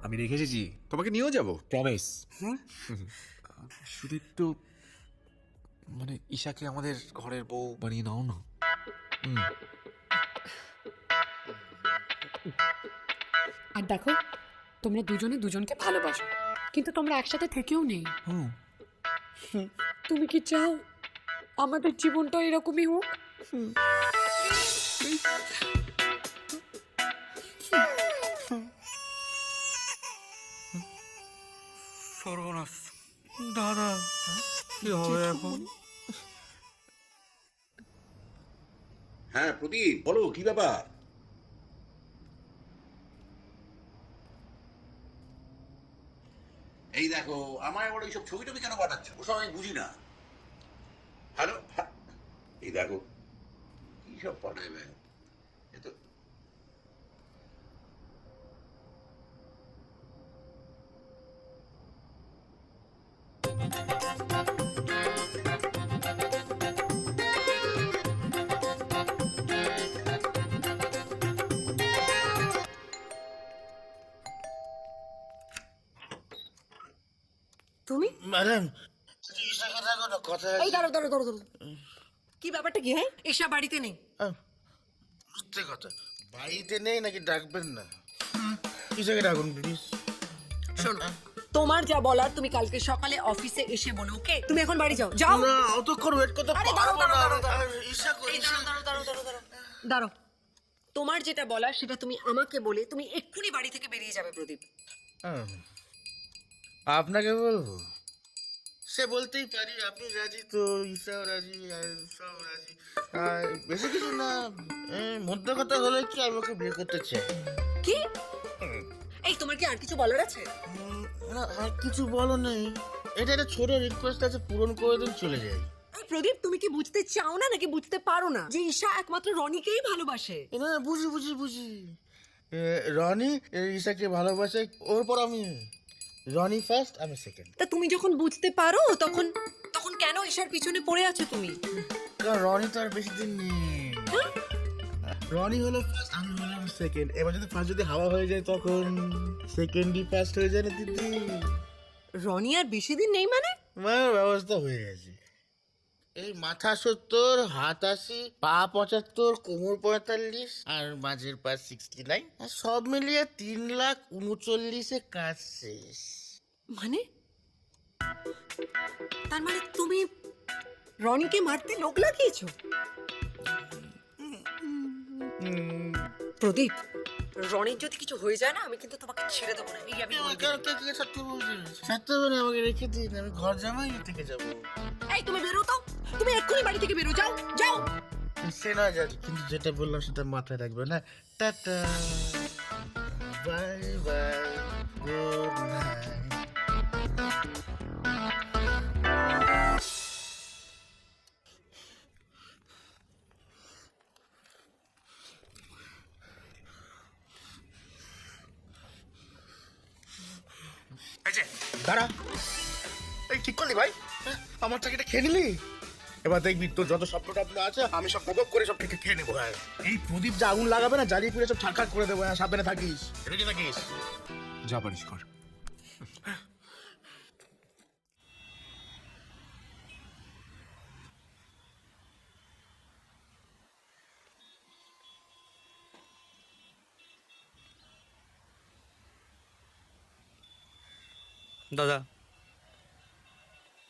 আমি রেখে এসেছি, তোমাকে নিয়েও যাবো, প্রমিস। শুধু একটু মানে ঈশাকে আমাদের ঘরের বউ বানিয়ে নাও না। আর দেখো, তোমরা দুজনে দুজনকে ভালোবাসো, কিন্তু তোমরা একসাথে থেকেও নেই। তুমি কি চাও আমাদের জীবনটা এরকমই হোক? সর্বনাশ, দাদা কি হবে এখন? হ্যাঁ প্রদীপ, বলো কি ব্যাপার? এই দেখো, আমায় আবার এইসব ছবি টবি কেন পাঠাচ্ছ? ওসব আমি বুঝি না। হ্যালো, এই দেখো কি সব পাঠাবে এ তো। তুমি ম্যাডাম, কথা এই দাঁড়ো দাঁড়ো দাঁড়ো দাঁড়ো, কি ব্যাপারটা কি? হ্যাঁ, ঈশা বাড়িতে নেই। বুঝতে কথা, বাড়িতে নেই নাকি ডাকবেন না? কিসেকে ডাকুন প্লিজ। শোনো, তোমার যা বলার তুমি কালকে সকালে অফিসে এসে বলো, ওকে? তুমি এখন বাড়ি যাও, যাও। না, অতক্ষণ ওয়েট করতে আরে পারবো দাঁড়াও, না। দাঁড়াও, দাঁড়াও, ঈশা কই? এই দাঁড়াও দাঁড়াও দাঁড়াও দাঁড়াও দাঁড়াও দাঁড়াও, তোমার যেটা বলার সেটা তুমি আমাকে বলে তুমি এক্ষুনি বাড়ি থেকে বেরিয়ে যাবে, প্রদীপ। আপনাকে বলবো? সে বলতেই পারি, আপনি রাজি তো, ঈশাও রাজি, আর সব রাজি। আর বেশি কিছু না, মধ্যে কথা হলো কি, আমি ওকে বিয়ে করতে চাই। কি? এই তোমার কি আর কিছু বলার আছে? না, আর কিছু বলো নেই, এটা একটা ছোট রিকোয়েস্ট আছে, পূরণ করে দিন, চলে যাই। এই প্রদীপ, তুমি কি বুঝতে চাও না নাকি বুঝতে পারো না যে ঈশা একমাত্র রনিকেই ভালোবাসে? না, বুঝি বুঝি বুঝি। রনি ঈশাকে ভালোবাসে, ওর পর আমি। রনি ফার্স্ট, আমি সেকেন্ড। তা তুমি যখন বুঝতে পারো তখন তখন কেন ঈশার পিছনে পড়ে আছো তুমি? কারণ রনি তো আর বেশি দিন নেই। রনি হলো ফার্স্ট, আমি হলাম সেকেন্ড। এবার যদি ফার্স্ট যদি হাওয়া হয়ে যায়, তখন সেকেন্ডই ফার্স্ট হয়ে যায় না দিদি? রনি আর বেশি দিন নেই মানে? আমার ব্যবস্থা হয়ে গেছে। এই মাথা 70, হাত 80, পা 75, কোমর 45, আর মাঝের পা 69, আর সব মিলিয়ে 3,39,000-এ কাজ শেষ। মানে তার মানে তুমি রনিকে মারতে লোক লাগিয়েছো? প্রদীপ, রনির যদি কিছু হয়ে যায় না, আমি কিন্তু তোমাকে ছেড়ে দেবো না, এই আমি বলে দিলাম। ছাড়তে হবে না, আমাকে রেখে দিন, আমি ঘর জামাই থেকে যাবো। এই তুমি বেরো তো, তুমি এক্ষুনি বাড়ি থেকে বেরো, যাও যাও। সে না জানি, কিন্তু যেটা বললাম সেটা মাথায় রাখবে না। Tata, bye bye, good night. দাঁড়া, এই ঠিক করলি ভাই? আমার চাকরিটা খেয়ে নিলি? এবার দেখবি তোর যত স্বপ্ন টপ্ন আছে, আমি সব প্রকোপ করে সব থেকে খেয়ে নেবো। হ্যাঁ, এই প্রদীপ যে আগুন লাগাবে না, জ্বালিয়ে পুড়ে সব ছাড়খাড় করে দেবো। হ্যাঁ, সাবধানে থাকিস, রেডি থাকিস। যা পারিস কর। দাদা,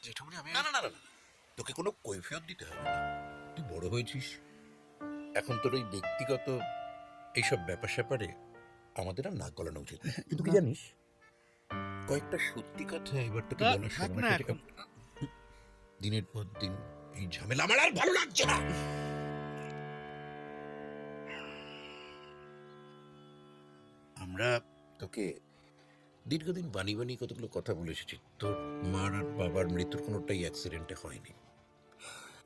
জেঠুমনি, আমি না না না না না, তোকে কোনো কৈফিয়ত দিতে হবে না। তুই বড় হয়েছিস, এখন তোর ওই ব্যক্তিগত এইসব ব্যাপার স্যাপারে আমাদের আর নাক গলানো উচিত না। কিন্তু কি জানিস, কয়েকটা সত্যি কথা এবার তোকে বলার থাক সময় না এসেছে। এখন। দিনের পর দিন এই ঝামেলা আমার আর ভালো লাগছে না। আমরা তোকে দীর্ঘদিন বানি বানি কতগুলো কথা বলে এসেছি। তোর মার আর বাবার মৃত্যুর কোনোটাই অ্যাক্সিডেন্টে হয়নি।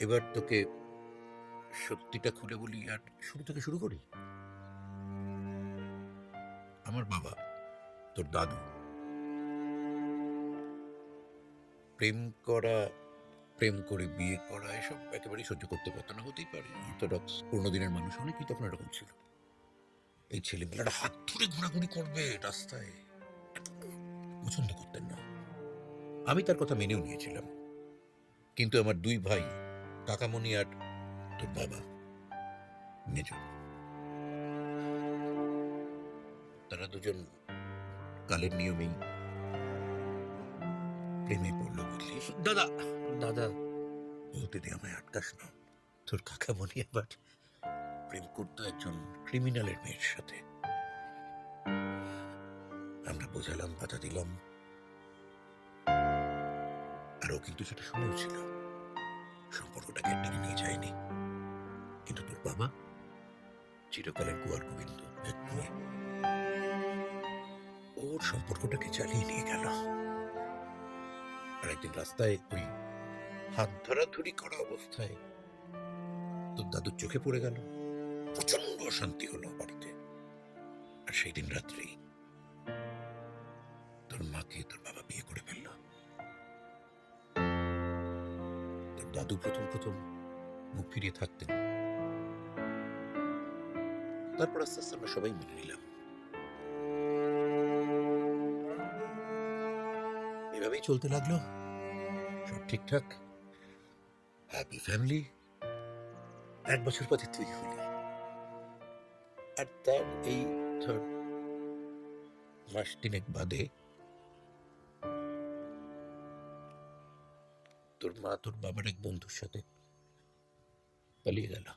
এবার তোকে সত্যিটা খুলে বলি, আর শুরু থেকে শুরু করি। আমার বাবা, তোর দাদু, প্রেম করা, প্রেম করে বিয়ে করা, এসব একেবারেই সহ্য করতে পারতো না। হতেই পারে, অর্থোডক্স পুরোনো দিনের মানুষ, অনেকেই তখন এরকম ছিল। এই ছেলেবেলাটা হাত ধরে ঘোরাঘুরি করবে রাস্তায়, এত পছন্দ করতেন না। আমি তার কথা মেনেও নিয়েছিলাম, কিন্তু আমার দুই ভাই কাকামণি আর তোর বাবা মেজ, তারা দুজন কালের নিয়মেই প্রেমে পড়লো, বুঝলি? দাদা দাদা বলতে দে, আমায় আটকাস না। তোর কাকামণি আবার প্রেম করতো একজন ক্রিমিনালের মেয়ের সাথে। আমরা বোঝালাম, বাধা দিলাম, আর ও কিন্তু সেটা শুনেও ছিল। সম্পর্কটাকে টেনে নিয়ে যায়নি, কিন্তু তোর বাবা চিরকালের কুয়ার গোবিন্দ এক মেয়ে, ওর সম্পর্কটাকে চালিয়ে নিয়ে গেল। আর একদিন রাস্তায় ওই হাত ধরাধরি করা অবস্থায় তোর দাদুর চোখে পড়ে গেল। প্রচন্ড অশান্তি হলো বাড়িতে। আর সেই দিন রাত্রেই তোর মাকে তোর বাবা বিয়ে করে ফেলল। তোর দাদু প্রথম প্রথম মুখ ফিরিয়ে থাকতেন, তারপর আস্তে আস্তে আমরা সবাই মেনে নিলাম। এভাবেই চলতে লাগলো, সব ঠিকঠাক, হ্যাপি ফ্যামিলি। 1 বছর পরে তুই হলি, আর তার এই ধর মাস 3 বাদে তোর মা তোর বাবার এক বন্ধুর সাথে পালিয়ে গেল।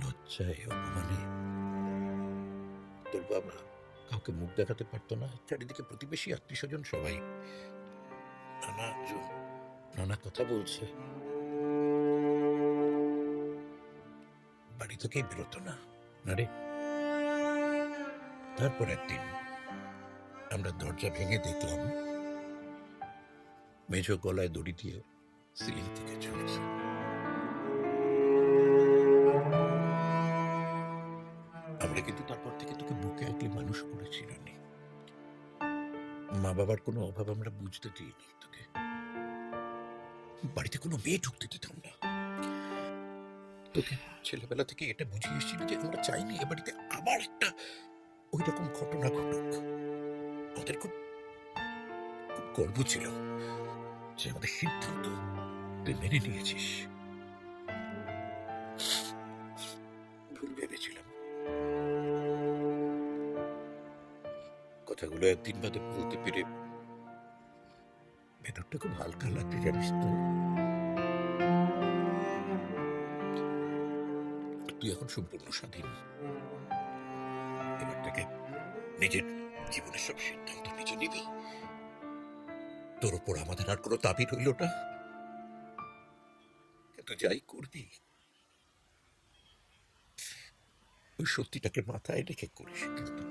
লজ্জায় অপমানে তোর বাবা কাউকে মুখ দেখাতে পারতো না। চারিদিকে প্রতিবেশী আত্মীয় স্বজন সবাই নানা কথা বলছে, বাড়ি থেকেই বেরোতো না। আরে তারপর একদিন আমরা দরজা ভেঙে দেখলাম মেজ গলায় দড়ি দিয়ে সিলিং থেকে ঝুলছে। আমরা কিন্তু তারপর থেকে তোকে বুকে আঁকলে মানুষ করেছিল নি। মা বাবার কোনো অভাব আমরা বুঝতে দিইনি তোকে। বাড়িতে কোনো মেয়ে ঢুকতে দিতাম না। তোকে ছেলেবেলা থেকে এটা বুঝিয়ে এসেছিল যে আমরা চাইনি এ বাড়িতে আবার একটা ওই রকম ঘটনা ঘটুক। আমাদের খুব খুব গর্ব ছিল যে আমাদের সিদ্ধান্ত তুই মেনে নিয়েছিস। ভুল ভেবেছিলাম। কথাগুলো একদিন বাদে বলতে পেরে ভেতরটা খুব হালকা লাগছে, জানিস তো। তুই এখন সম্পূর্ণ স্বাধীন। এবার থেকে নিজের জীবনের সব সিদ্ধান্ত নিজে নিবি। তোর ওপর আমাদের আর কোনো দাবি রইল না। কিন্তু যাই করবি ওই সত্যিটাকে মাথায় রেখে করিস কিন্তু।